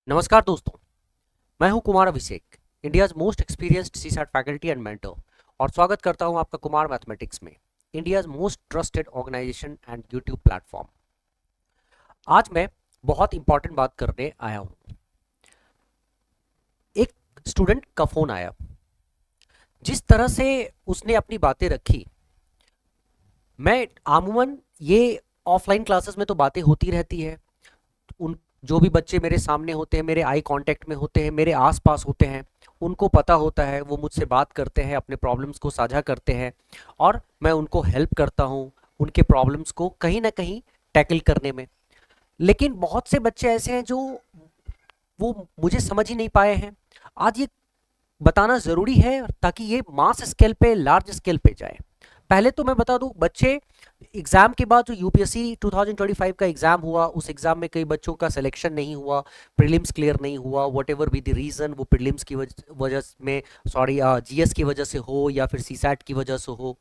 नमस्कार दोस्तों। मैं हूं Kumar Abhishek, India's most experienced CSAT faculty and mentor, और स्वागत करता हूं आपका कुमार मैथमेटिक्स में, India's most trusted organisation and YouTube platform. आज मैं बहुत इंपॉर्टेंट बात करने आया हूं। एक स्टूडेंट का फोन आया। जिस तरह से उसने अपनी बातें रखी, मैं आमूमन ये ऑफलाइन क्लासेस में तो बातें होती रहती है। उन जो भी बच्चे मेरे सामने होते हैं, मेरे आई कांटेक्ट में होते हैं, मेरे आसपास होते हैं, उनको पता होता है, वो मुझसे बात करते हैं, अपने प्रॉब्लम्स को साझा करते हैं, और मैं उनको हेल्प करता हूँ उनके प्रॉब्लम्स को कहीं ना कहीं टैकल करने में। लेकिन बहुत से बच्चे ऐसे हैं जो वो मुझे समझ ही नहीं पाए हैं। आज ये बताना ज़रूरी है ताकि ये मास स्केल पे, लार्ज स्केल पे जाए। पहले तो मैं बता दूं, बच्चे एग्ज़ाम के बाद जो यूपीएससी 2025 का एग्ज़ाम हुआ, उस एग्ज़ाम में कई बच्चों का सिलेक्शन नहीं हुआ, प्रीलिम्स क्लियर नहीं हुआ, what ever be the reason, वो प्रीलिम्स की वजह में, सॉरी, जीएस की वजह से हो या फिर सीसैट की वजह से हो,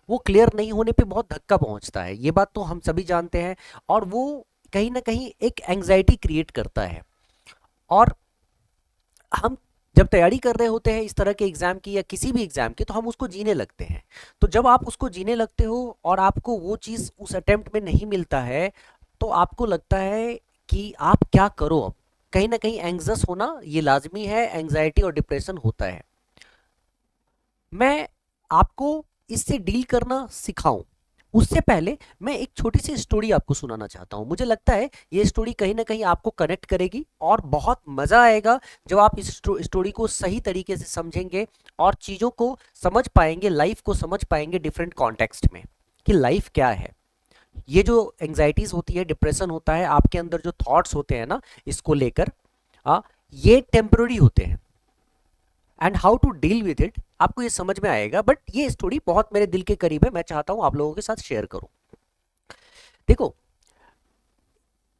वो क्लियर नहीं होने पे बहुत धक्का पहुंचता है। ये बात तो हम सभी जानते हैं, और वो कहीं ना कहीं एक एंग्जाइटी क्रिएट करता है। और हम जब तैयारी कर रहे होते हैं इस तरह के एग्जाम की या किसी भी एग्जाम की, तो हम उसको जीने लगते हैं। तो जब आप उसको जीने लगते हो और आपको वो चीज़ उस अटेम्प्ट में नहीं मिलता है, तो आपको लगता है कि आप क्या करो अब। कहीं ना कहीं एंग्जस होना ये लाजमी है, एंग्जाइटी और डिप्रेशन होता है। मैं आपको इससे डील करना सिखाऊं उससे पहले मैं एक छोटी सी स्टोरी आपको सुनाना चाहता हूं। मुझे लगता है ये स्टोरी कहीं ना कहीं आपको कनेक्ट करेगी, और बहुत मजा आएगा जब आप इस स्टोरी को सही तरीके से समझेंगे और चीजों को समझ पाएंगे, लाइफ को समझ पाएंगे डिफरेंट कॉन्टेक्स्ट में, कि लाइफ क्या है। ये जो एंग्जाइटीज होती है, डिप्रेशन होता है, आपके अंदर जो थॉट्स होते हैं ना इसको लेकर, ये टेम्पररी होते हैं, and how to deal with it आपको ये समझ में आएगा। बट ये स्टोरी बहुत मेरे दिल के करीब है, मैं चाहता हूं आप लोगों के साथ शेयर करूं। देखो,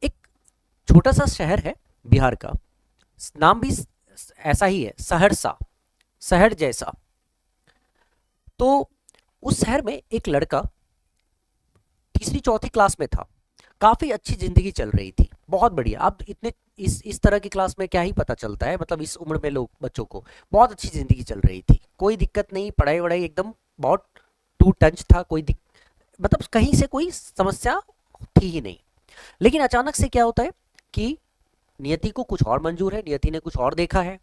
एक छोटा सा शहर है बिहार का, नाम भी ऐसा ही है, सहरसा, शहर जैसा। तो उस शहर में एक लड़का तीसरी चौथी क्लास में था। काफी अच्छी जिंदगी चल रही थी, बहुत बढ़िया। अब इतने इस तरह की क्लास में क्या ही पता चलता है, मतलब इस उम्र में लोग, बच्चों को बहुत अच्छी जिंदगी चल रही थी, कोई दिक्कत नहीं, पढ़ाई वढ़ाई एकदम बहुत टू टंच था, मतलब कहीं से कोई समस्या थी ही नहीं। लेकिन अचानक से क्या होता है कि नियति को कुछ और मंजूर है, नियति ने कुछ और देखा है।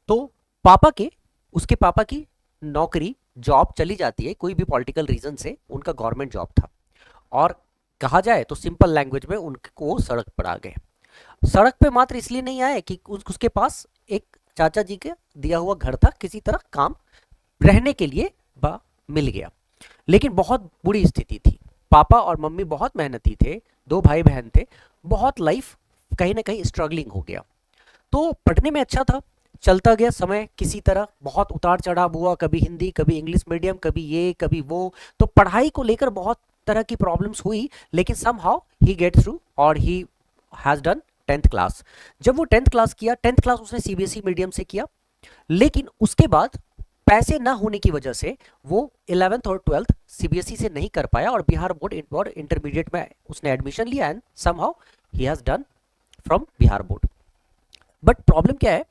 तो पापा के उसके पापा की नौकरी, जॉब चली जाती है, कोई भी पॉलिटिकल रीजन से उनका गवर्नमेंट जॉब था, और कहा जाए तो सिंपल लैंग्वेज में उनको सड़क पर आ गए। सड़क पे मात्र इसलिए नहीं आए कि उसके पास एक चाचा जी के दिया हुआ घर था, किसी तरह काम रहने के लिए मिल गया। लेकिन बहुत बुरी स्थिति थी। पापा और मम्मी बहुत मेहनती थे, दो भाई बहन थे, बहुत लाइफ कहीं ना कहीं स्ट्रगलिंग हो गया। तो पढ़ने में अच्छा था, चलता गया समय किसी तरह, बहुत उतार चढ़ाव हुआ, कभी हिंदी, कभी इंग्लिश मीडियम, कभी ये कभी वो। तो पढ़ाई को लेकर बहुत तरह की प्रॉब्लम्स हुई, लेकिन समहाउ ही गेट थ्रू, और he has done 10th class. जब वो 10th क्लास किया, 10th क्लास उसने सीबीएसई मीडियम से किया, लेकिन उसके बाद पैसे ना होने की वजह से वो 11th और 12th सीबीएसई से नहीं कर पाया, और बिहार बोर्ड और इंटरमीडिएट में उसने एडमिशन लिया, and somehow he has done from Bihar board. But problem क्या है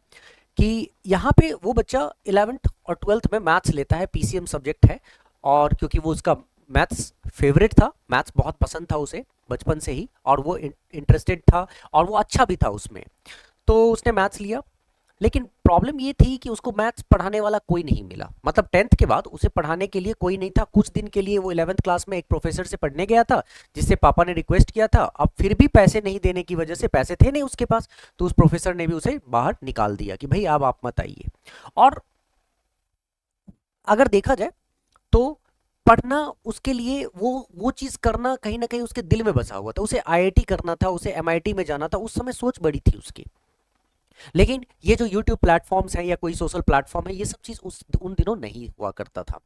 कि यहाँ पे वो बच्चा 11th और 12th में मैथ्स लेता है, पीसीएम सब्जेक्ट है, और क्योंकि वो उसका मैथ्स फेवरेट था, मैथ्स बहुत पसंद था उसे बचपन से ही, और वो इंटरेस्टेड था, और वो अच्छा भी था उसमें, तो उसने मैथ्स लिया। लेकिन प्रॉब्लम ये थी कि उसको मैथ्स पढ़ाने वाला कोई नहीं मिला, मतलब 10th के बाद उसे पढ़ाने के लिए कोई नहीं था। कुछ दिन के लिए वो 11th क्लास में एक प्रोफेसर से पढ़ने गया था, जिससे पापा ने रिक्वेस्ट किया था। अब फिर भी पैसे नहीं देने की वजह से, पैसे थे नहीं उसके पास, तो उस प्रोफेसर ने भी उसे बाहर निकाल दिया कि भाई अब आप मत आइए। और अगर देखा जाए तो पढ़ना उसके लिए, वो चीज़ करना कहीं ना कहीं उसके दिल में बसा हुआ था। उसे आईआईटी करना था, उसे एमआईटी में जाना था, उस समय सोच बड़ी थी उसकी। लेकिन ये जो यूट्यूब प्लेटफॉर्म्स हैं या कोई सोशल प्लेटफॉर्म है, ये सब चीज़ उन दिनों नहीं हुआ करता था।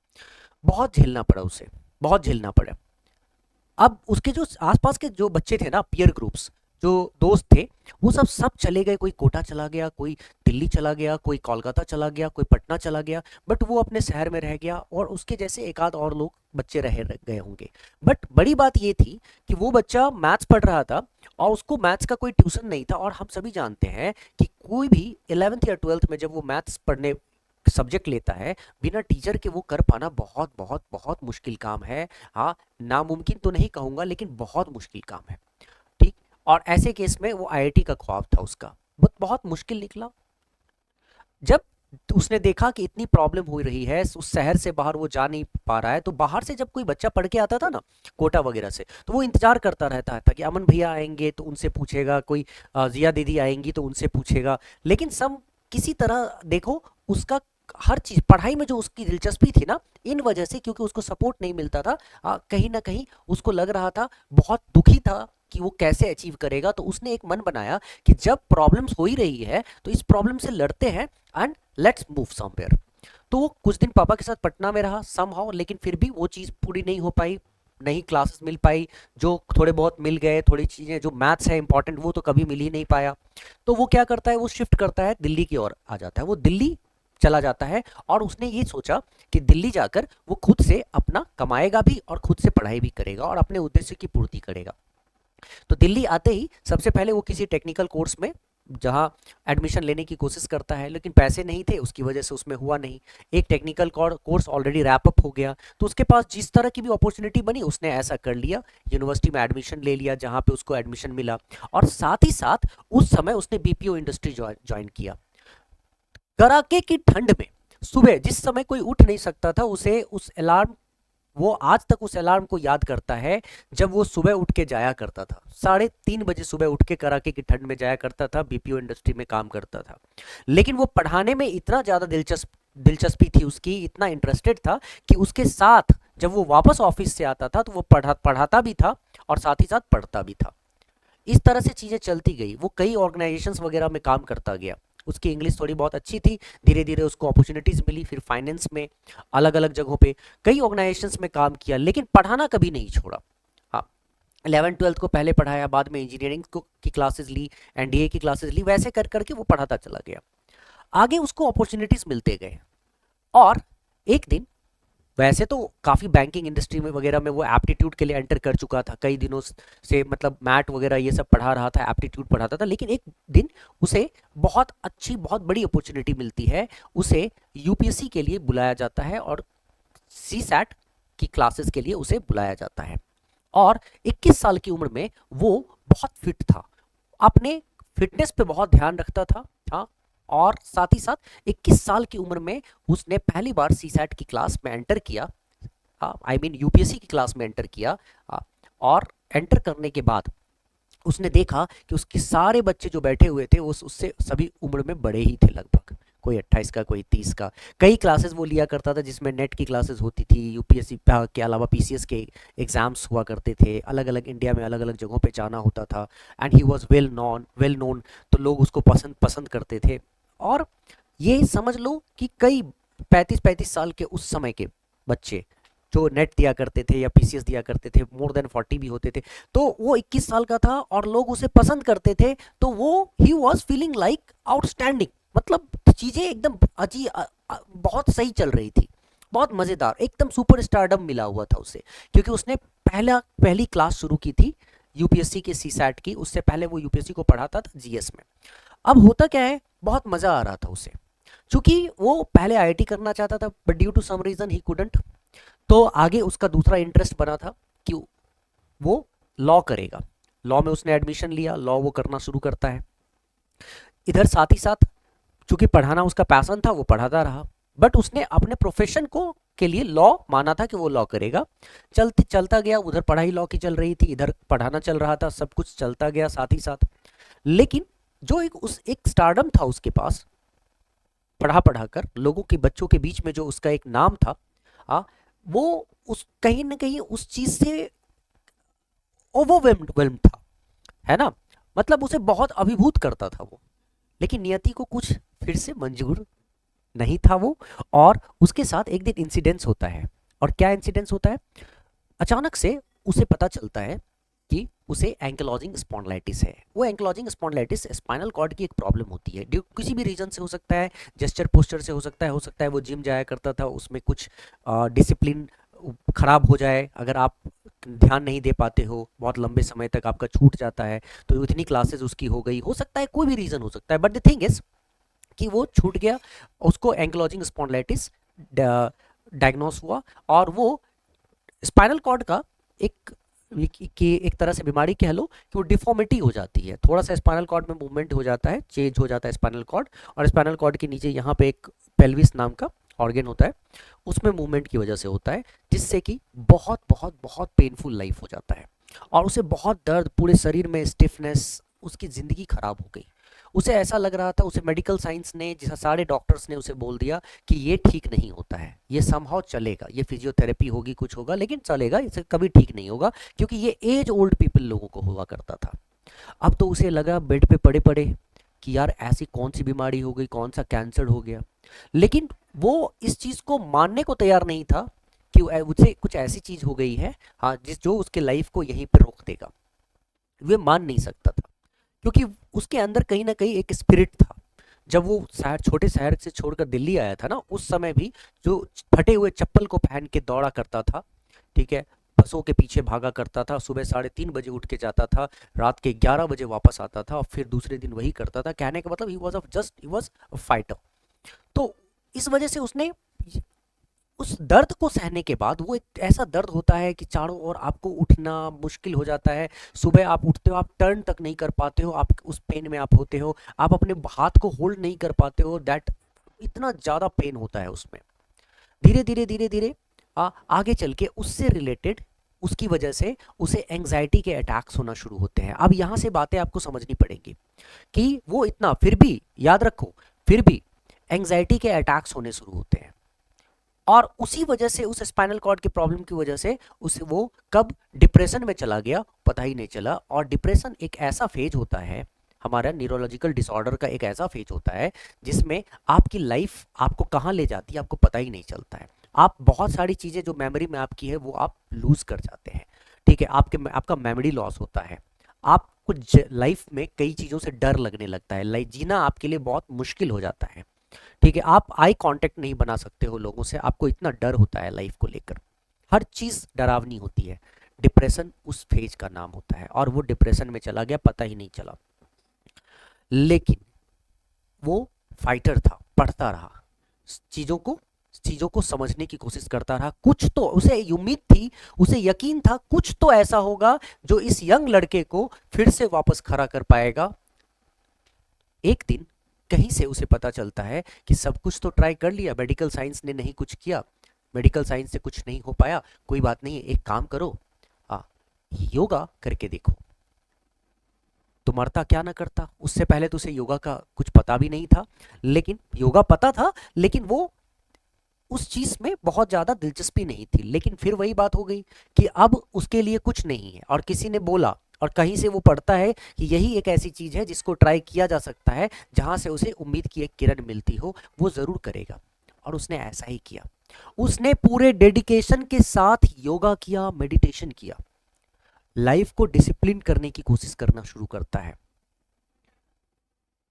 बहुत झेलना पड़ा उसे, बहुत झेलना पड़ा। अब उसके जो आसपास के जो बच्चे थे ना, पीयर ग्रुप्स, जो दोस्त थे, वो सब चले गए। कोई कोटा चला गया, कोई दिल्ली चला गया, कोई कोलकाता चला गया, कोई पटना चला गया, बट वो अपने शहर में रह गया, और उसके जैसे एक आध और लोग बच्चे रह गए होंगे। बट बड़ी बात ये थी कि वो बच्चा मैथ्स पढ़ रहा था और उसको मैथ्स का कोई ट्यूशन नहीं था। और हम सभी जानते हैं कि कोई भी 11th या 12th में जब वो मैथ्स पढ़ने सब्जेक्ट लेता है, बिना टीचर के वो कर पाना बहुत बहुत बहुत मुश्किल काम है। हाँ, नामुमकिन तो नहीं कहूँगा, लेकिन बहुत मुश्किल काम है। ठीक। और ऐसे केस में वो आईआईटी का ख्वाब था उसका, बहुत बहुत मुश्किल निकला। जब उसने देखा कि इतनी प्रॉब्लम हो रही है, उस शहर से बाहर वो जा नहीं पा रहा है, तो बाहर से जब कोई बच्चा पढ़ के आता था ना, कोटा वगैरह से, तो वो इंतजार करता रहता था कि अमन भैया आएंगे तो उनसे पूछेगा, कोई जिया दीदी आएंगी तो उनसे पूछेगा। लेकिन सब किसी तरह देखो, उसका हर चीज पढ़ाई में जो उसकी दिलचस्पी थी ना, इन वजह से, क्योंकि उसको सपोर्ट नहीं मिलता था, कहीं ना कहीं उसको लग रहा था, बहुत दुखी था कि वो कैसे अचीव करेगा। तो उसने एक मन बनाया कि जब प्रॉब्लम्स हो ही रही है तो इस प्रॉब्लम से लड़ते हैं एंड लेट्स मूव समवेयर। तो वो कुछ दिन पापा के साथ पटना में रहा समहाउ, लेकिन फिर भी वो चीज़ पूरी नहीं हो पाई, नहीं क्लासेस मिल पाई। जो थोड़े बहुत मिल गए, थोड़ी चीज़ें जो मैथ्स है इंपॉर्टेंट, वो तो कभी मिल ही नहीं पाया। तो वो क्या करता है, वो शिफ्ट करता है, दिल्ली की ओर आ जाता है, वो दिल्ली चला जाता है। और उसने ये सोचा कि दिल्ली जाकर वो खुद से अपना कमाएगा भी और खुद से पढ़ाई भी करेगा और अपने उद्देश्य की पूर्ति करेगा। तो दिल्ली आते ही सबसे पहले वो किसी टेक्निकल कोर्स में जहां एडमिशन लेने की कोशिश करता है, लेकिन पैसे नहीं थे, उसकी वजह से उसमें हुआ नहीं। एक technical course already wrap up हो गया, तो उसके पास जिस तरह की भी अपॉर्चुनिटी बनी उसने ऐसा कर लिया, यूनिवर्सिटी में एडमिशन ले लिया जहां पे उसको एडमिशन मिला। और साथ ही साथ उस समय उसने बीपीओ इंडस्ट्री ज्वाइन किया। कड़ाके की ठंड में सुबह, जिस समय कोई उठ नहीं सकता था, उसे उस अलार्म, वो आज तक उस अलार्म को याद करता है जब वो सुबह उठ के जाया करता था, 3:30 बजे सुबह उठ के कड़ाके की ठंड में जाया करता था, बीपीओ इंडस्ट्री में काम करता था। लेकिन वो पढ़ाने में इतना ज्यादा दिलचस्पी थी उसकी, इतना इंटरेस्टेड था कि उसके साथ जब वो वापस ऑफिस से आता था तो वो पढ़ाता भी था और साथ ही साथ पढ़ता भी था। इस तरह से चीज़ें चलती गई। वो कई ऑर्गेनाइजेशंस वगैरह में काम करता गया, उसकी इंग्लिश थोड़ी बहुत अच्छी थी, धीरे धीरे उसको अपॉर्चुनिटीज़ मिली, फिर फाइनेंस में अलग अलग जगहों पे कई ऑर्गेनाइजेशंस में काम किया, लेकिन पढ़ाना कभी नहीं छोड़ा। हाँ, 11th 12th को पहले पढ़ाया, बाद में इंजीनियरिंग की क्लासेस ली, एनडीए की क्लासेस ली, वैसे कर करके वो पढ़ाता चला गया। आगे उसको अपॉर्चुनिटीज़ मिलते गए। और एक दिन, वैसे तो काफ़ी बैंकिंग इंडस्ट्री में वगैरह में वो एप्टीट्यूड के लिए एंटर कर चुका था, कई दिनों से मतलब मैट वगैरह ये सब पढ़ा रहा था, एप्टीट्यूड पढ़ाता था। लेकिन एक दिन उसे बहुत अच्छी, बहुत बड़ी अपॉर्चुनिटी मिलती है, उसे यूपीएससी के लिए बुलाया जाता है और सी सैट की क्लासेस के लिए उसे बुलाया जाता है। और 21 साल की उम्र में वो बहुत फिट था, अपने फिटनेस पे बहुत ध्यान रखता था। हाँ, और साथ ही साथ 21 साल की उम्र में उसने पहली बार सीसैट की क्लास में एंटर किया, आई मीन यूपीएससी की क्लास में एंटर किया। और एंटर करने के बाद उसने देखा कि उसके सारे बच्चे जो बैठे हुए थे उससे सभी उम्र में बड़े ही थे, लगभग कोई 28 का, कोई 30 का। कई क्लासेस वो लिया करता था जिसमें नेट की क्लासेस होती थी, यूपीएससी के अलावा पीसीएस के एग्जाम्स हुआ करते थे, अलग अलग इंडिया में अलग अलग जगहों पे जाना होता था। And he was well known, तो लोग उसको पसंद पसंद करते थे। और ये समझ लो कि कई 35-35 साल के उस समय के बच्चे जो नेट दिया करते थे या पीसीएस दिया करते थे, मोर देन 40 भी होते थे, तो वो 21 साल का था और लोग उसे पसंद करते थे। तो वो he was feeling like outstanding, मतलब चीजें एकदम बहुत सही चल रही थी, बहुत मजेदार, एकदम सुपर स्टारडम मिला हुआ था उसे, क्योंकि उसने पहली क्लास शुरू की थी यूपीएससी के सीसैट की। उससे पहले वो यूपीएससी को पढ़ाता था जीएस में। अब होता क्या है, बहुत मजा आ रहा था उसे, क्योंकि वो पहले आईआईटी करना चाहता था, but due to some reason he couldn't. तो आगे उसका दूसरा इंटरेस्ट बना था कि वो लॉ करेगा। लॉ में उसने एडमिशन लिया, लॉ वो करना शुरू करता है। इधर साथ ही साथ चूंकि पढ़ाना उसका पैशन था, वो पढ़ाता रहा, बट उसने अपने प्रोफेशन को के लिए लॉ माना था कि वो लॉ करेगा। चलता गया, उधर पढ़ाई लॉ की चल रही थी, इधर पढ़ाना चल रहा था, सब कुछ चलता गया साथ ही साथ। लेकिन जो एक स्टारडम था उसके पास, पढ़ा पढ़ा कर लोगों के, बच्चों के बीच में जो उसका एक नाम था, वो उस कहीं ना कहीं उस चीज से ओवरवेल्म्ड था, है ना, मतलब उसे बहुत अभिभूत करता था वो। लेकिन नियति को कुछ फिर से मंजूर नहीं था वो। और उसके साथ एक दिन इंसिडेंस होता है। और क्या इंसिडेंस होता है, अचानक से उसे पता चलता है कि उसे एंकलॉजिंग स्पॉन्डिलाइटिस है। वो एंकलॉजिंग स्पॉन्डिलाइटिस स्पाइनल कॉर्ड की एक प्रॉब्लम होती है, ड्यू किसी भी रीजन से हो सकता है, जेस्चर पोस्चर से हो सकता है वो जिम जाया करता था, उसमें कुछ डिसिप्लिन खराब हो जाए, अगर आप ध्यान नहीं दे पाते हो, बहुत लंबे समय तक आपका छूट जाता है, तो इतनी क्लासेस उसकी हो गई, हो सकता है कोई भी रीज़न हो सकता है, बट द थिंग इज कि वो छूट गया, उसको एंक्लोजिंग स्पॉन्डिलाइटिस डायग्नोस हुआ, और वो स्पाइनल कॉर्ड का एक एक तरह से बीमारी कह लो कि वो डिफॉर्मिटी हो जाती है, थोड़ा सा स्पाइनल कॉर्ड में मूवमेंट हो जाता है, चेंज हो जाता है स्पाइनल कॉर्ड, और स्पाइनल कॉर्ड के नीचे यहाँ पे एक पेल्विस नाम का ऑर्गन होता है, उसमें मूवमेंट की वजह से होता है, जिससे कि बहुत बहुत बहुत पेनफुल लाइफ हो जाता है, और उसे बहुत दर्द, पूरे शरीर में स्टिफनेस, उसकी ज़िंदगी खराब हो गई। उसे ऐसा लग रहा था, उसे मेडिकल साइंस ने, जिस सारे डॉक्टर्स ने उसे बोल दिया कि ये ठीक नहीं होता है, ये समहाउ चलेगा, ये फिजियोथेरेपी होगी, कुछ होगा, लेकिन चलेगा, इसे कभी ठीक नहीं होगा, क्योंकि ये एज ओल्ड पीपल लोगों को हुआ करता था। अब तो उसे लगा बेड पे पड़े पड़े कि यार ऐसी कौन सी बीमारी हो गई, कौन सा कैंसर हो गया, लेकिन वो इस चीज़ को मानने को तैयार नहीं था कि उसे कुछ ऐसी चीज़ हो गई है, हाँ, जिस जो उसके लाइफ को यहीं पर रोक देगा। वे मान नहीं सकता था, क्योंकि उसके अंदर कहीं ना कहीं एक स्पिरिट था। जब वो शहर, छोटे शहर से छोड़कर दिल्ली आया था ना, उस समय भी जो फटे हुए चप्पल को पहन के दौड़ा करता था, ठीक है, बसों के पीछे भागा करता था, सुबह 3:30 बजे उठ के जाता था, रात के 11 बजे वापस आता था, और फिर दूसरे दिन वही करता था। कहने का मतलब ही वॉज अ फाइटर। तो इस वजह से उसने उस दर्द को सहने के बाद, वो एक ऐसा दर्द होता है कि चारों ओर आपको उठना मुश्किल हो जाता है, सुबह आप उठते हो, आप टर्न तक नहीं कर पाते हो, आप उस पेन में आप होते हो, आप अपने हाथ को होल्ड नहीं कर पाते हो, दैट इतना ज़्यादा पेन होता है उसमें। धीरे धीरे धीरे धीरे आगे चल के उससे रिलेटेड, उसकी वजह से उसे एंजाइटी के अटैक्स होना शुरू होते हैं। अब यहाँ से बातें आपको समझनी पड़ेंगी कि वो इतना, फिर भी याद रखो, फिर भी एंजाइटी के अटैक्स होने शुरू होते हैं, और उसी वजह से, उस स्पाइनल कॉर्ड की प्रॉब्लम की वजह से उसे वो कब डिप्रेशन में चला गया पता ही नहीं चला। और डिप्रेशन एक ऐसा फेज होता है, हमारा न्यूरोलॉजिकल डिसऑर्डर का एक ऐसा फेज होता है, जिसमें आपकी लाइफ आपको कहाँ ले जाती है आपको पता ही नहीं चलता है। आप बहुत सारी चीज़ें जो मेमोरी में आपकी है वो आप लूज कर जाते हैं, ठीक है, आपका मेमोरी लॉस होता है, आपको लाइफ में कई चीज़ों से डर लगने लगता है, लाइफ जीना आपके लिए बहुत मुश्किल हो जाता है, ठीक है, आप आई कांटेक्ट नहीं बना सकते हो लोगों से, आपको इतना डर होता है लाइफ को लेकर, हर चीज डरावनी होती है। डिप्रेशन उस फेज का नाम होता है, और वो डिप्रेशन में चला गया, पता ही नहीं चला। लेकिन वो फाइटर था, पढ़ता रहा, चीजों को चीजों को समझने की कोशिश करता रहा, कुछ तो उसे उम्मीद थी, उसे यकीन था, कुछ तो ऐसा होगा जो इस यंग लड़के को फिर से वापस खड़ा कर पाएगा। एक दिन कहीं से उसे पता चलता है कि सब कुछ तो ट्राई कर लिया, मेडिकल साइंस ने नहीं कुछ किया, मेडिकल साइंस से कुछ नहीं हो पाया, कोई बात नहीं है, एक काम करो, आ, योगा करके देखो। तो मरता क्या ना करता, उससे पहले तो उसे योगा का कुछ पता भी नहीं था, लेकिन योगा पता था, लेकिन वो उस चीज में बहुत ज्यादा दिलचस्पी नहीं थी। लेकिन फिर वही बात हो गई कि अब उसके लिए कुछ नहीं है, और किसी ने बोला, और कहीं से वो पढ़ता है कि यही एक ऐसी चीज है जिसको ट्राई किया जा सकता है, जहां से उसे उम्मीद की एक किरण मिलती हो, वो जरूर करेगा। और उसने ऐसा ही किया, उसने पूरे डेडिकेशन के साथ योगा किया, मेडिटेशन किया, लाइफ को डिसिप्लिन करने की कोशिश करना शुरू करता है।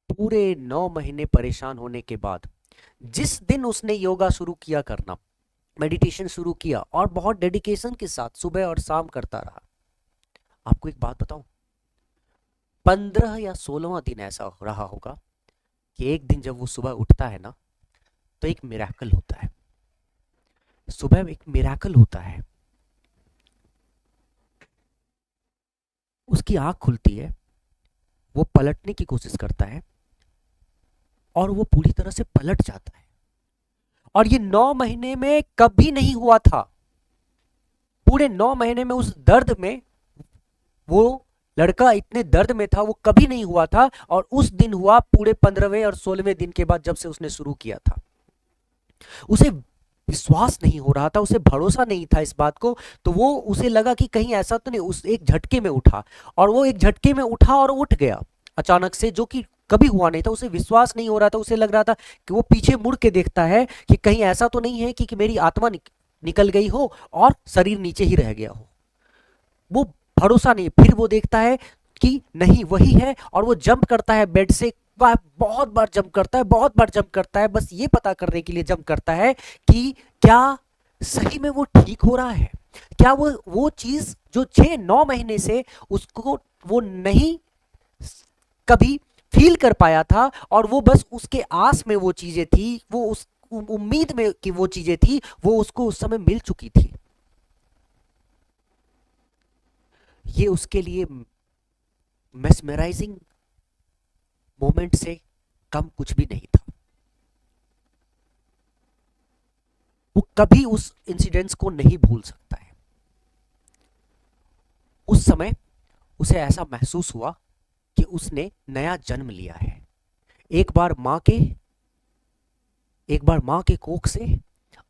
पूरे 9 महीने परेशान होने के बाद, जिस दिन उसने योगा शुरू किया करना, मेडिटेशन शुरू किया, और बहुत डेडिकेशन के साथ सुबह और शाम करता रहा, आपको एक बात बताऊं, 15 या 16वां दिन ऐसा रहा होगा कि एक दिन जब वो सुबह उठता है ना, तो एक मिरेकल होता है, सुबह एक मिरेकल होता है, उसकी आंख खुलती है, वो पलटने की कोशिश करता है, और वो पूरी तरह से पलट जाता है। और ये 9 महीने में कभी नहीं हुआ था, पूरे 9 महीने में उस दर्द में, वो लड़का इतने दर्द में था, वो कभी नहीं हुआ था, और उस दिन हुआ पूरे 15वें और 16वें दिन के बाद, जब से उसने शुरू किया था। उसे विश्वास नहीं हो रहा था, उसे भरोसा नहीं था इस बात को, तो वो, उसे लगा कि कहीं ऐसा तो नहीं, उस एक झटके में उठा, और वो एक झटके में उठा और उठ गया अचानक से, जो कि कभी हुआ नहीं था, उसे विश्वास नहीं हो रहा था, उसे लग रहा था कि वो पीछे मुड़ के देखता है कि कहीं ऐसा तो नहीं है कि मेरी आत्मा निकल गई हो और शरीर नीचे ही रह गया हो, वो भरोसा नहीं। फिर वो देखता है कि नहीं वही है, और वो जंप करता है बेड से, बहुत बार जंप करता है, बहुत बार जंप करता है, बस ये पता करने के लिए जंप करता है कि क्या सही में वो ठीक हो रहा है? क्या वो चीज जो 6-9 महीने से उसको वो नहीं कभी फील कर पाया था, और वो बस उसके आस में वो चीजें थी, वो उस उम्मीद में कि वो चीजें थी, वो उसको उस समय मिल चुकी थी। ये उसके लिए मेस्मराइजिंग मोमेंट से कम कुछ भी नहीं था। वो कभी उस इंसिडेंट्स को नहीं भूल सकता है। उस समय उसे ऐसा महसूस हुआ कि उसने नया जन्म लिया है। एक बार माँ के एक बार माँ के कोख से,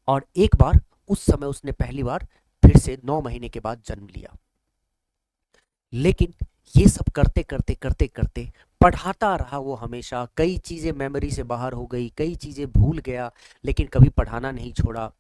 और एक बार उस समय उसने पहली बार फिर से 9 महीने के बाद जन्म लिया। लेकिन ये सब करते करते करते करते पढ़ाता रहा वो हमेशा। कई चीज़ें मेमोरी से बाहर हो गई, कई चीज़ें भूल गया, लेकिन कभी पढ़ाना नहीं छोड़ा।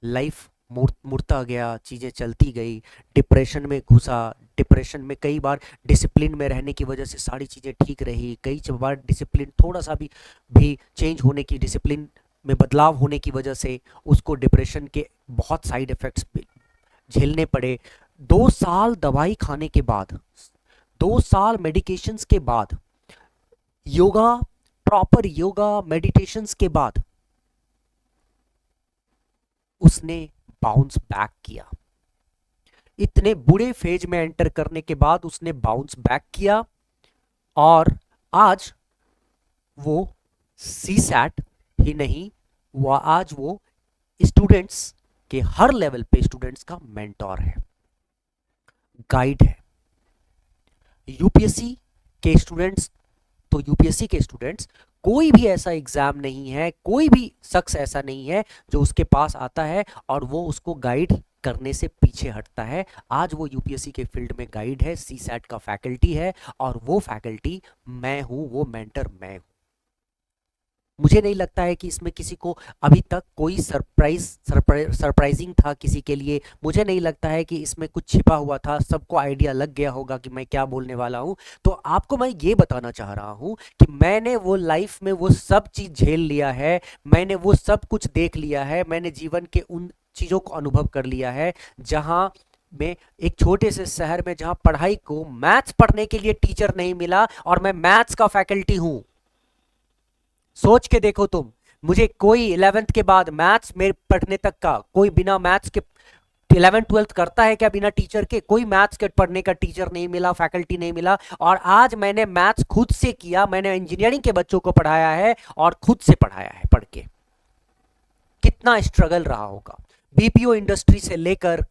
लाइफ मुड़ता गया, चीज़ें चलती गई। डिप्रेशन में घुसा। डिप्रेशन में कई बार डिसिप्लिन में रहने की वजह से सारी चीज़ें ठीक रही, कई बार डिसिप्लिन थोड़ा सा भी चेंज होने की, डिसिप्लिन में बदलाव होने की वजह से उसको डिप्रेशन के बहुत साइड इफ़ेक्ट्स झेलने पड़े। 2 साल दवाई खाने के बाद, 2 साल मेडिकेशंस के बाद, योगा, प्रॉपर योगा मेडिटेशंस के बाद उसने बाउंस बैक किया। इतने बुरे फेज में एंटर करने के बाद उसने बाउंस बैक किया, और आज वो सी सैट ही नहीं, वो आज वो स्टूडेंट्स के हर लेवल पे स्टूडेंट्स का मेंटोर है, गाइड है। यूपीएससी के स्टूडेंट्स तो यूपीएससी के स्टूडेंट्स, कोई भी ऐसा एग्जाम नहीं है, कोई भी शख्स ऐसा नहीं है जो उसके पास आता है और वो उसको गाइड करने से पीछे हटता है। आज वो यूपीएससी के फील्ड में गाइड है, सी सैट का फैकल्टी है, और वो फैकल्टी मैं हूं, वो मेंटर मैं हूं। मुझे नहीं लगता है कि इसमें किसी को अभी तक कोई सरप्राइजिंग था किसी के लिए। मुझे नहीं लगता है कि इसमें कुछ छिपा हुआ था, सबको आइडिया लग गया होगा कि मैं क्या बोलने वाला हूं। तो आपको मैं ये बताना चाह रहा हूं कि मैंने वो लाइफ में वो सब चीज़ झेल लिया है, मैंने वो सब कुछ देख लिया है, मैंने जीवन के उन चीज़ों को अनुभव कर लिया है जहाँ में एक छोटे से शहर में जहाँ पढ़ाई को, मैथ्स पढ़ने के लिए टीचर नहीं मिला, और मैं मैथ्स का फैकल्टी हूँ। सोच के देखो तुम, मुझे कोई 11th के बाद मैथ्स मेरे पढ़ने तक का, कोई बिना मैथ्स के 11th 12th करता है क्या बिना टीचर के? कोई मैथ्स के पढ़ने का टीचर नहीं मिला, फैकल्टी नहीं मिला, और आज मैंने मैथ्स खुद से किया, मैंने इंजीनियरिंग के बच्चों को पढ़ाया है और खुद से पढ़ाया है पढ़ के। कितना स्ट्रगल रहा होगा, बीपीओ इंडस्ट्री से लेकर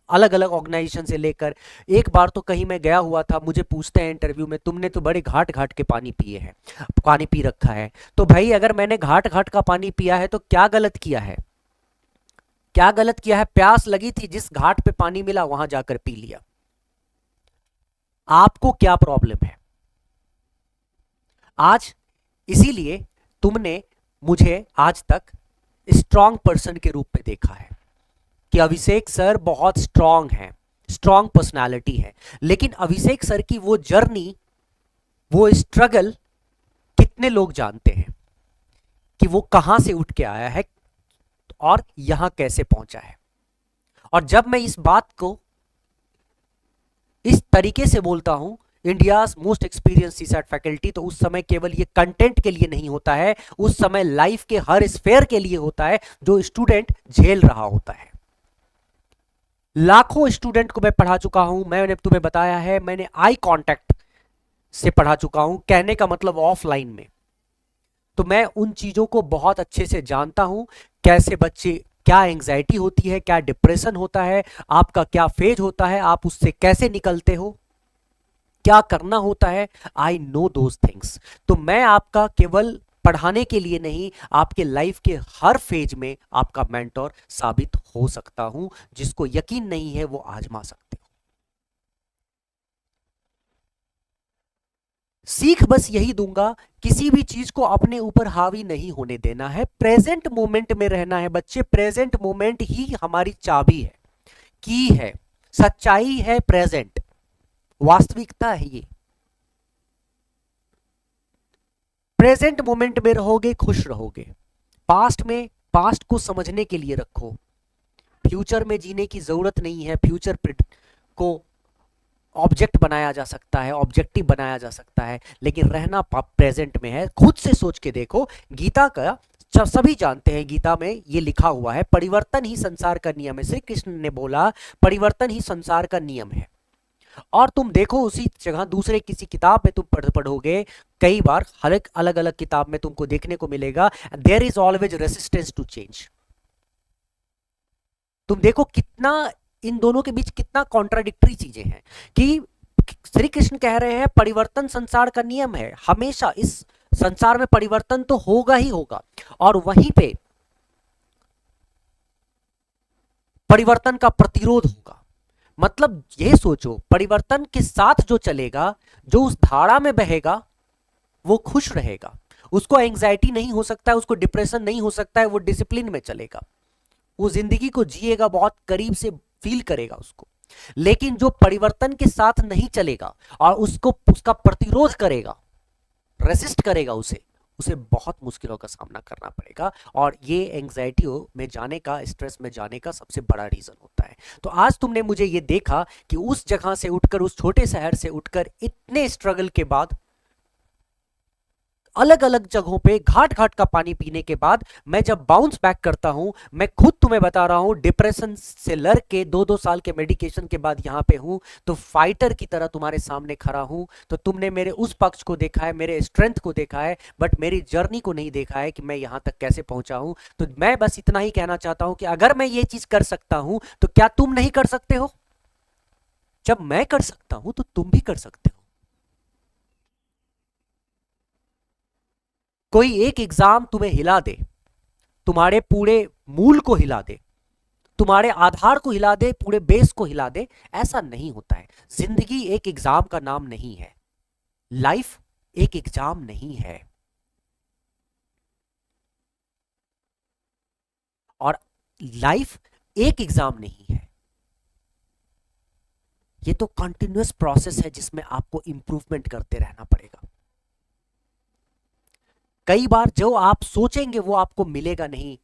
अलग अलग ऑर्गेनाइजेशन से लेकर। एक बार तो कहीं मैं गया हुआ था, मुझे पूछते हैं इंटरव्यू में, तुमने तो बड़े घाट घाट के पानी पिए हैं, पानी पी रखा है। तो भाई अगर मैंने घाट घाट का पानी पिया है तो क्या गलत किया है? क्या गलत किया है? प्यास लगी थी, जिस घाट पे पानी मिला वहां जाकर पी लिया। आपको क्या प्रॉब्लम है आज? इसीलिए तुमने मुझे आज तक स्ट्रांग पर्सन के रूप में देखा है कि अभिषेक सर बहुत स्ट्रांग हैं, स्ट्रांग पर्सनालिटी है। लेकिन अभिषेक सर की वो जर्नी, वो स्ट्रगल कितने लोग जानते हैं कि वो कहां से उठ के आया है और यहां कैसे पहुंचा है? और जब मैं इस बात को इस तरीके से बोलता हूं, India's most experience CSAT faculty, तो उस समय केवल ये कंटेंट के लिए नहीं होता है, उस समय लाइफ के हर स्फेयर के लिए होता है जो स्टूडेंट झेल रहा होता है। लाखों स्टूडेंट को मैं पढ़ा चुका हूं, मैंने तुम्हें बताया है, मैंने आई कांटेक्ट से पढ़ा चुका हूं, कहने का मतलब ऑफलाइन में। तो मैं उन चीजों को बहुत अच्छे से जानता हूं, कैसे बच्चे, क्या एंजाइटी होती है, क्या डिप्रेशन होता है, आपका क्या फेज होता है, आप उससे कैसे निकलते हो, क्या करना होता है। I know those things. तो मैं आपका केवल पढ़ाने के लिए नहीं, आपके लाइफ के हर फेज में आपका मेंटोर साबित हो सकता हूं। जिसको यकीन नहीं है वो आजमा सकते हो। सीख बस यही दूंगा, किसी भी चीज को अपने ऊपर हावी नहीं होने देना है, प्रेजेंट मोमेंट में रहना है बच्चे। प्रेजेंट मोमेंट ही हमारी चाबी है, की है, सच्चाई है, प्रेजेंट वास्तविकता है ये। प्रेजेंट मोमेंट में रहोगे, खुश रहोगे। पास्ट में, पास्ट को समझने के लिए रखो, फ्यूचर में जीने की जरूरत नहीं है, फ्यूचर को ऑब्जेक्ट बनाया जा सकता है, ऑब्जेक्टिव बनाया जा सकता है, लेकिन रहना प्रेजेंट में है। खुद से सोच के देखो, गीता का सभी जानते हैं, गीता में ये लिखा हुआ है, परिवर्तन ही संसार का नियम है। श्री कृष्ण ने बोला परिवर्तन ही संसार का नियम है। और तुम देखो उसी जगह दूसरे किसी किताब में तुम पढ़ोगे, कई बार हर अलग अलग किताब में तुमको देखने को मिलेगा, there is always resistance to change. तुम देखो कितना इन दोनों के बीच कितना कॉन्ट्राडिक्टरी चीजें हैं कि श्री कृष्ण कह रहे हैं परिवर्तन संसार का नियम है, हमेशा इस संसार में परिवर्तन तो होगा ही होगा, और वहीं पे परिवर्तन का प्रतिरोध होगा। मतलब यह सोचो, परिवर्तन के साथ जो चलेगा, जो उस धारा में बहेगा, वो खुश रहेगा, उसको एंग्जाइटी नहीं हो सकता है, उसको डिप्रेशन नहीं हो सकता है, वो डिसिप्लिन में चलेगा, वो जिंदगी को जिएगा, बहुत करीब से फील करेगा उसको। लेकिन जो परिवर्तन के साथ नहीं चलेगा और उसका प्रतिरोध करेगा, रेसिस्ट करेगा, उसे बहुत मुश्किलों का सामना करना पड़ेगा, और ये एंग्जाइटी में जाने का, स्ट्रेस में जाने का सबसे बड़ा रीजन होता है। तो आज तुमने मुझे ये देखा कि उस जगह से उठकर, उस छोटे शहर से उठकर, इतने स्ट्रगल के बाद, अलग अलग जगहों पे घाट घाट का पानी पीने के बाद, मैं जब बाउंस बैक करता हूं, मैं खुद तुम्हें बता रहा हूं, डिप्रेशन से लड़ के 2-2 साल के मेडिकेशन के बाद यहां पे हूं, तो फाइटर की तरह तुम्हारे सामने खड़ा हूं। तो तुमने मेरे उस पक्ष को देखा है, मेरे स्ट्रेंथ को देखा है, बट मेरी जर्नी को नहीं देखा है कि मैं यहां तक कैसे पहुंचा हूं। तो मैं बस इतना ही कहना चाहता हूं कि अगर मैं ये चीज कर सकता हूं, तो क्या तुम नहीं कर सकते हो? जब मैं कर सकता हूं तो तुम भी कर सकते हो। कोई एक एग्जाम तुम्हें हिला दे, तुम्हारे पूरे मूल को हिला दे, तुम्हारे आधार को हिला दे, पूरे बेस को हिला दे, ऐसा नहीं होता है। जिंदगी एक एग्जाम का नाम नहीं है, लाइफ एक एग्जाम नहीं है, और लाइफ एक एग्जाम नहीं है, ये तो कंटिन्यूअस प्रोसेस है जिसमें आपको इंप्रूवमेंट करते रहना पड़ेगा। कई बार जो आप सोचेंगे वो आपको मिलेगा नहीं,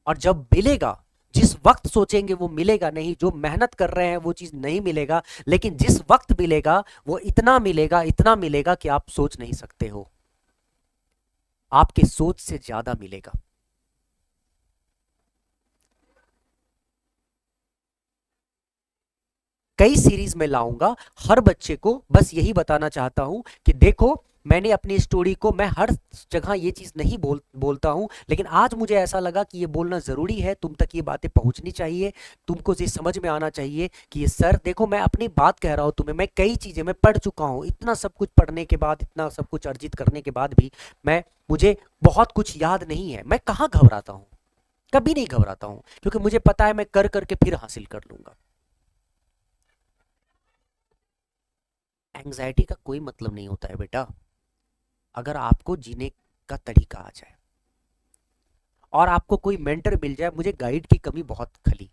और जब मिलेगा, जिस वक्त सोचेंगे वो मिलेगा नहीं, जो मेहनत कर रहे हैं वो चीज नहीं मिलेगा, लेकिन जिस वक्त मिलेगा वो इतना मिलेगा, इतना मिलेगा कि आप सोच नहीं सकते हो, आपके सोच से ज्यादा मिलेगा। कई सीरीज में लाऊंगा, हर बच्चे को बस यही बताना चाहता हूं कि देखो, मैंने अपनी स्टोरी को, मैं हर जगह ये चीज नहीं बोलता हूं, लेकिन आज मुझे ऐसा लगा कि ये बोलना जरूरी है, तुम तक ये बातें पहुंचनी चाहिए, तुमको ये समझ में आना चाहिए कि ये सर देखो, मैं अपनी बात कह रहा हूं तुम्हें, मैं कई चीजें मैं पढ़ चुका हूं, इतना सब कुछ पढ़ने के बाद, इतना सब कुछ अर्जित करने के बाद भी मुझे बहुत कुछ याद नहीं है। मैं कहाँ घबराता हूं, कभी नहीं घबराता हूं, क्योंकि मुझे पता है मैं कर करके फिर हासिल कर लूंगा। एंग्जाइटी का कोई मतलब नहीं होता है बेटा, अगर आपको जीने का तरीका आ जाए और आपको कोई मेंटर मिल जाए। मुझे गाइड की कमी बहुत खली,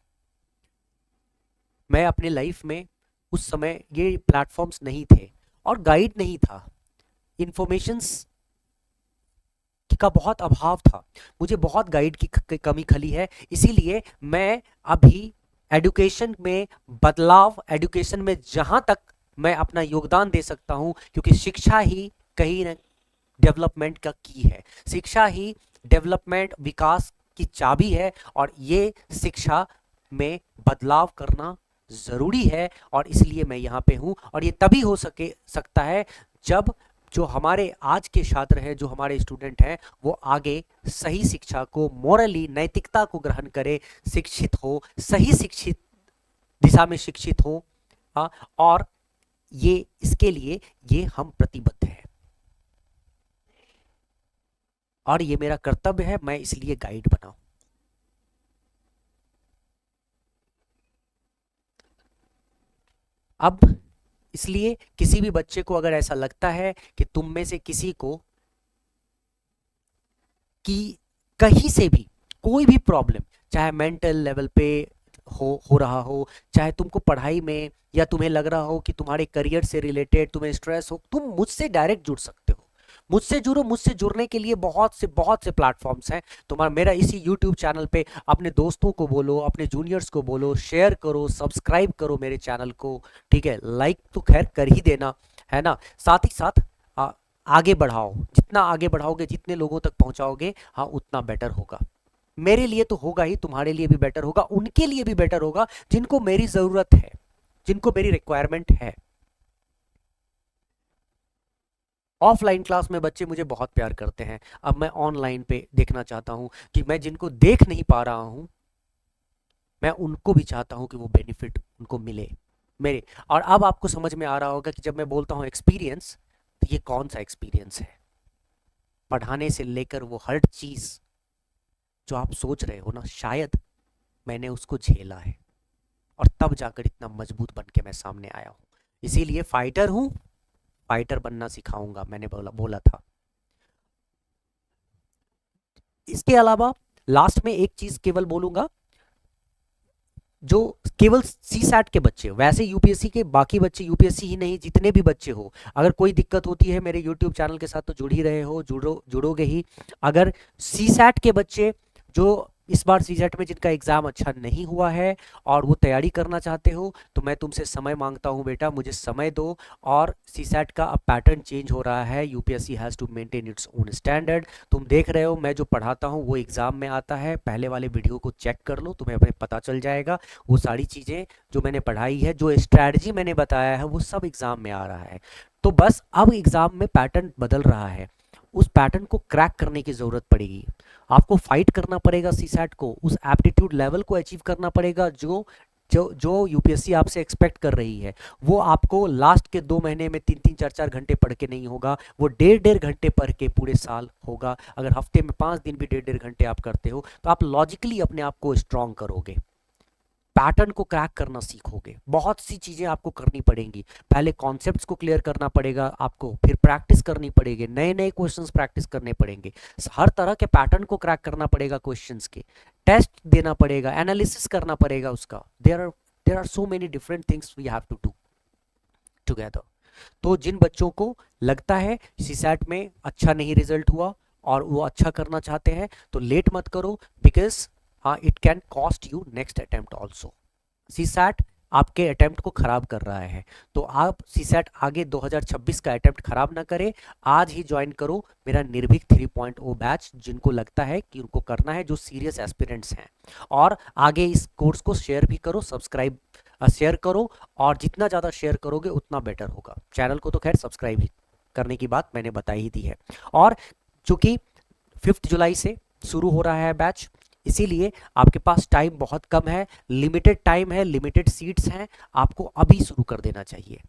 मैं अपने लाइफ में, उस समय ये प्लेटफॉर्म्स नहीं थे और गाइड नहीं था, इंफॉर्मेशंस का बहुत अभाव था, मुझे बहुत गाइड की कमी खली है। इसीलिए मैं अभी एजुकेशन में बदलाव, एजुकेशन में जहां तक मैं अपना योगदान दे सकता हूं, क्योंकि शिक्षा ही कहीं ना डेवलपमेंट का की है, शिक्षा ही डेवलपमेंट, विकास की चाबी है, और ये शिक्षा में बदलाव करना जरूरी है। और इसलिए मैं यहाँ पे हूँ, और ये तभी हो सकता है जब जो हमारे आज के छात्र हैं, जो हमारे स्टूडेंट हैं, वो आगे सही शिक्षा को, मोरली नैतिकता को ग्रहण करे, शिक्षित हो, सही शिक्षित दिशा में शिक्षित हो। और ये इसके लिए ये हम प्रतिबद्ध हैं, और ये मेरा कर्तव्य है, मैं इसलिए गाइड बनाऊं। अब इसलिए किसी भी बच्चे को अगर ऐसा लगता है कि तुम में से किसी को कि कहीं से भी कोई भी प्रॉब्लम, चाहे मेंटल लेवल पे हो रहा हो, चाहे तुमको पढ़ाई में, या तुम्हें लग रहा हो कि तुम्हारे करियर से रिलेटेड तुम्हें स्ट्रेस हो, तुम मुझसे डायरेक्ट जुड़ सकते हो, मुझसे जुड़ो। मुझसे जुड़ने के लिए बहुत से प्लेटफॉर्म्स हैं। तुम्हारा मेरा इसी यूट्यूब चैनल पे अपने दोस्तों को बोलो, अपने जूनियर्स को बोलो, शेयर करो, सब्सक्राइब करो मेरे चैनल को, ठीक है, लाइक तो खैर कर ही देना, है ना। साथ ही साथ आगे बढ़ाओ, जितना आगे बढ़ाओगे, जितने लोगों तक पहुंचाओगे, हाँ, उतना बेटर होगा। मेरे लिए तो होगा ही, तुम्हारे लिए भी बेटर होगा, उनके लिए भी बेटर होगा जिनको मेरी जरूरत है, जिनको मेरी रिक्वायरमेंट है। ऑफलाइन क्लास में बच्चे मुझे बहुत प्यार करते हैं, अब मैं ऑनलाइन पे देखना चाहता हूं कि मैं जिनको देख नहीं पा रहा हूं, मैं उनको भी चाहता हूं कि वो बेनिफिट उनको मिले मेरे। और अब आपको समझ में आ रहा होगा कि जब मैं बोलता हूं एक्सपीरियंस, तो ये कौन सा एक्सपीरियंस है। पढ़ाने से लेकर वो हर चीज जो आप सोच रहे हो ना, शायद मैंने उसको झेला है, और तब जाकर इतना मजबूत बन के मैं सामने आया हूं। इसीलिए फाइटर हूं, फाइटर बनना सिखाऊंगा, मैंने बोला बोला था। इसके अलावा लास्ट में एक चीज केवल बोलूंगा, जो केवल सी सैट के बच्चे, वैसे यूपीएससी के बाकी बच्चे, यूपीएससी ही नहीं जितने भी बच्चे हो, अगर कोई दिक्कत होती है मेरे यूट्यूब चैनल के साथ तो जुड़ ही रहे हो, जुड़ोगे ही। अगर सी सैट के बच्चे जो इस बार सी सैट में जिनका एग्जाम अच्छा नहीं हुआ है और वो तैयारी करना चाहते हो, तो मैं तुमसे समय मांगता हूं बेटा, मुझे समय दो। और सी सैट का अब पैटर्न चेंज हो रहा है, UPSC has to maintain its own standard. तुम देख रहे हो मैं जो पढ़ाता हूँ वो एग्जाम में आता है, पहले वाले वीडियो को चेक कर लो, तुम्हें अपने पता चल जाएगा। वो सारी चीज़ें जो मैंने पढ़ाई है, जो स्ट्रैटेजी मैंने बताया है, वो सब एग्जाम में आ रहा है। तो बस अब एग्जाम में पैटर्न बदल रहा है, उस पैटर्न को क्रैक करने की जरूरत पड़ेगी। आपको फाइट करना पड़ेगा, सीसैट को उस एप्टीट्यूड लेवल को अचीव करना पड़ेगा जो जो जो यूपीएससी आपसे एक्सपेक्ट कर रही है। वो आपको लास्ट के 2 महीने में 3-3 4-4 घंटे पढ़ के नहीं होगा, वो 1.5-1.5 घंटे पढ़ के पूरे साल होगा। अगर हफ्ते में 5 दिन भी 1.5-1.5 घंटे आप करते हो, तो आप लॉजिकली अपने आप को स्ट्रांग करोगे, पैटर्न को क्रैक करना सीखोगे। बहुत सी चीजें आपको करनी पड़ेंगी, पहले कॉन्सेप्ट्स को क्लियर करना पड़ेगा आपको, फिर प्रैक्टिस करनी पड़ेगी, नए नए क्वेश्चंस प्रैक्टिस करने पड़ेंगे, हर तरह के पैटर्न को क्रैक करना पड़ेगा, क्वेश्चंस के टेस्ट देना पड़ेगा, एनालिसिस करना पड़ेगा उसका। There are so many different things we have to do together. तो जिन बच्चों को लगता है सीसैट में अच्छा नहीं रिजल्ट हुआ और वो अच्छा करना चाहते हैं, तो लेट मत करो, बिकॉज हाँ, it can cost you next attempt also. CSAT आपके अटेम्प्ट को खराब कर रहा है, तो आप सीसैट आगे 2026 का अटेम्प्ट खराब ना करें। आज ही ज्वाइन करो मेरा निर्भीक 3.0 बैच, जिनको लगता है कि उनको करना है, जो सीरियस एस्पिरेंट्स हैं। और आगे इस कोर्स को शेयर भी करो, सब्सक्राइब शेयर करो, और जितना ज़्यादा शेयर करोगे उतना बेटर होगा। चैनल को तो खैर सब्सक्राइब ही करने की बात मैंने बताई ही दी है। और चूंकि 5 जुलाई से शुरू हो रहा है बैच, इसीलिए आपके पास टाइम बहुत कम है, लिमिटेड टाइम है, लिमिटेड सीट्स हैं, आपको अभी शुरू कर देना चाहिए।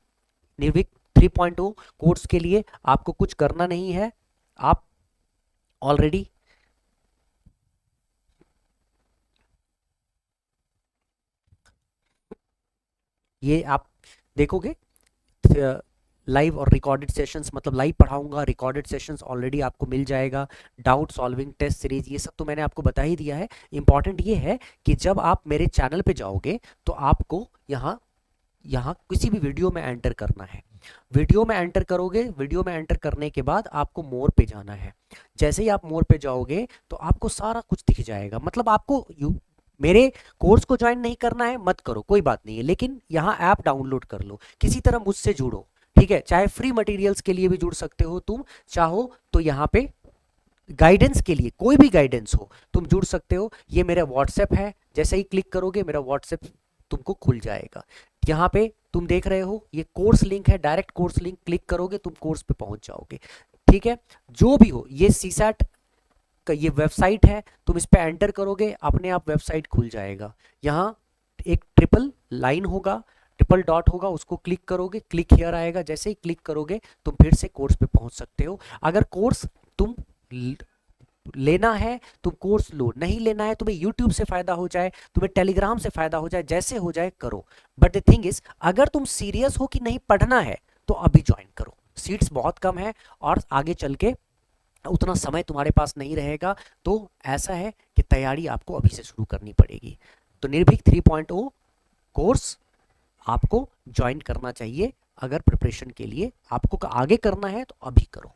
निर्भीक 3.0 कोर्स के लिए आपको कुछ करना नहीं है, आप ऑलरेडी ये आप देखोगे, लाइव और रिकॉर्डेड सेशंस, मतलब लाइव पढ़ाऊंगा, रिकॉर्डेड सेशंस ऑलरेडी आपको मिल जाएगा, डाउट सॉल्विंग टेस्ट सीरीज, ये सब तो मैंने आपको बता ही दिया है। इंपॉर्टेंट ये है कि जब आप मेरे चैनल पे जाओगे तो आपको यहाँ यहाँ किसी भी वीडियो में एंटर करना है। वीडियो में एंटर करोगे, वीडियो में एंटर करने के बाद आपको मोर पे जाना है। जैसे ही आप मोर पे जाओगे तो आपको सारा कुछ दिख जाएगा। मतलब आपको मेरे कोर्स को ज्वाइन नहीं करना है, मत करो, कोई बात नहीं है, लेकिन यहाँ ऐप डाउनलोड कर लो, किसी तरह मुझसे जुड़ो, ठीक है। चाहे फ्री मटेरियल्स के लिए भी जुड़ सकते हो तुम, चाहो तो यहाँ पे गाइडेंस के लिए, कोई भी गाइडेंस हो, तुम जुड़ सकते हो। ये मेरा व्हाट्सएप है, जैसे ही क्लिक करोगे मेरा व्हाट्सएप तुमको खुल जाएगा। यहाँ पे तुम देख रहे हो ये कोर्स लिंक है, डायरेक्ट कोर्स लिंक, क्लिक करोगे तुम कोर्स पे पहुंच जाओगे, ठीक है। जो भी हो, ये सीसैट का ये वेबसाइट है, तुम इस पे एंटर करोगे अपने आप वेबसाइट खुल जाएगा। यहाँ एक ट्रिपल लाइन होगा, ट्रिपल डॉट होगा, उसको क्लिक करोगे, क्लिक हियर आएगा, जैसे ही क्लिक करोगे तुम फिर से कोर्स पे पहुंच सकते हो। अगर कोर्स तुम लेना है तुम कोर्स लो, नहीं लेना है, तुम्हें यूट्यूब से फायदा हो जाए, तुम्हें टेलीग्राम से फायदा हो जाए, जैसे हो जाए करो। बट द थिंग इज, अगर तुम सीरियस हो कि नहीं पढ़ना है तो अभी ज्वाइन करो, सीट्स बहुत कम है और आगे चल के उतना समय तुम्हारे पास नहीं रहेगा। तो ऐसा है कि तैयारी आपको अभी से शुरू करनी पड़ेगी। तो निर्भीक 3.0 कोर्स आपको ज्वाइन करना चाहिए। अगर प्रिपरेशन के लिए आपको आगे करना है तो अभी करो।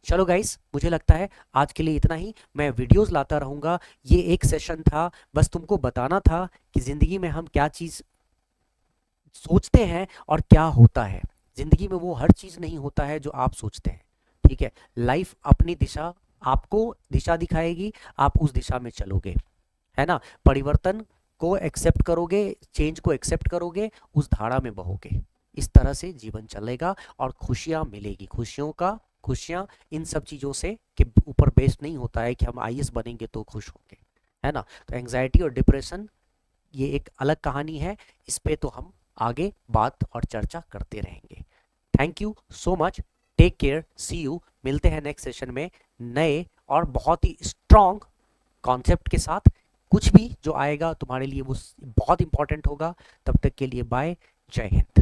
चलो गाइस, मुझे लगता है आज के लिए इतना ही। मैं वीडियोस लाता रहूंगा। ये एक सेशन था, बस तुमको बताना था कि जिंदगी में हम क्या चीज सोचते हैं और क्या होता है। जिंदगी में वो हर चीज नहीं होता है जो आप सोचते हैं। ठीक है, लाइफ अपनी दिशा, आपको दिशा दिखाएगी, आप उस दिशा में चलोगे, है ना। परिवर्तन को एक्सेप्ट करोगे, चेंज को एक्सेप्ट करोगे, उस धारा में बहोगे। इस तरह से जीवन चलेगा और खुशियां मिलेगी। खुशियां इन सब चीज़ों से के ऊपर बेस्ड नहीं होता है कि हम आईएएस बनेंगे तो खुश होंगे, है ना। तो एंजाइटी और डिप्रेशन ये एक अलग कहानी है। इस पे तो हम आगे बात और चर्चा करते रहेंगे। Thank you so much. Take care, see you. मिलते हैं नेक्स्ट सेशन में नए और बहुत ही स्ट्रॉन्ग कॉन्सेप्ट के साथ। कुछ भी जो आएगा तुम्हारे लिए वो बहुत इंपॉर्टेंट होगा। तब तक के लिए बाय। जय हिंद।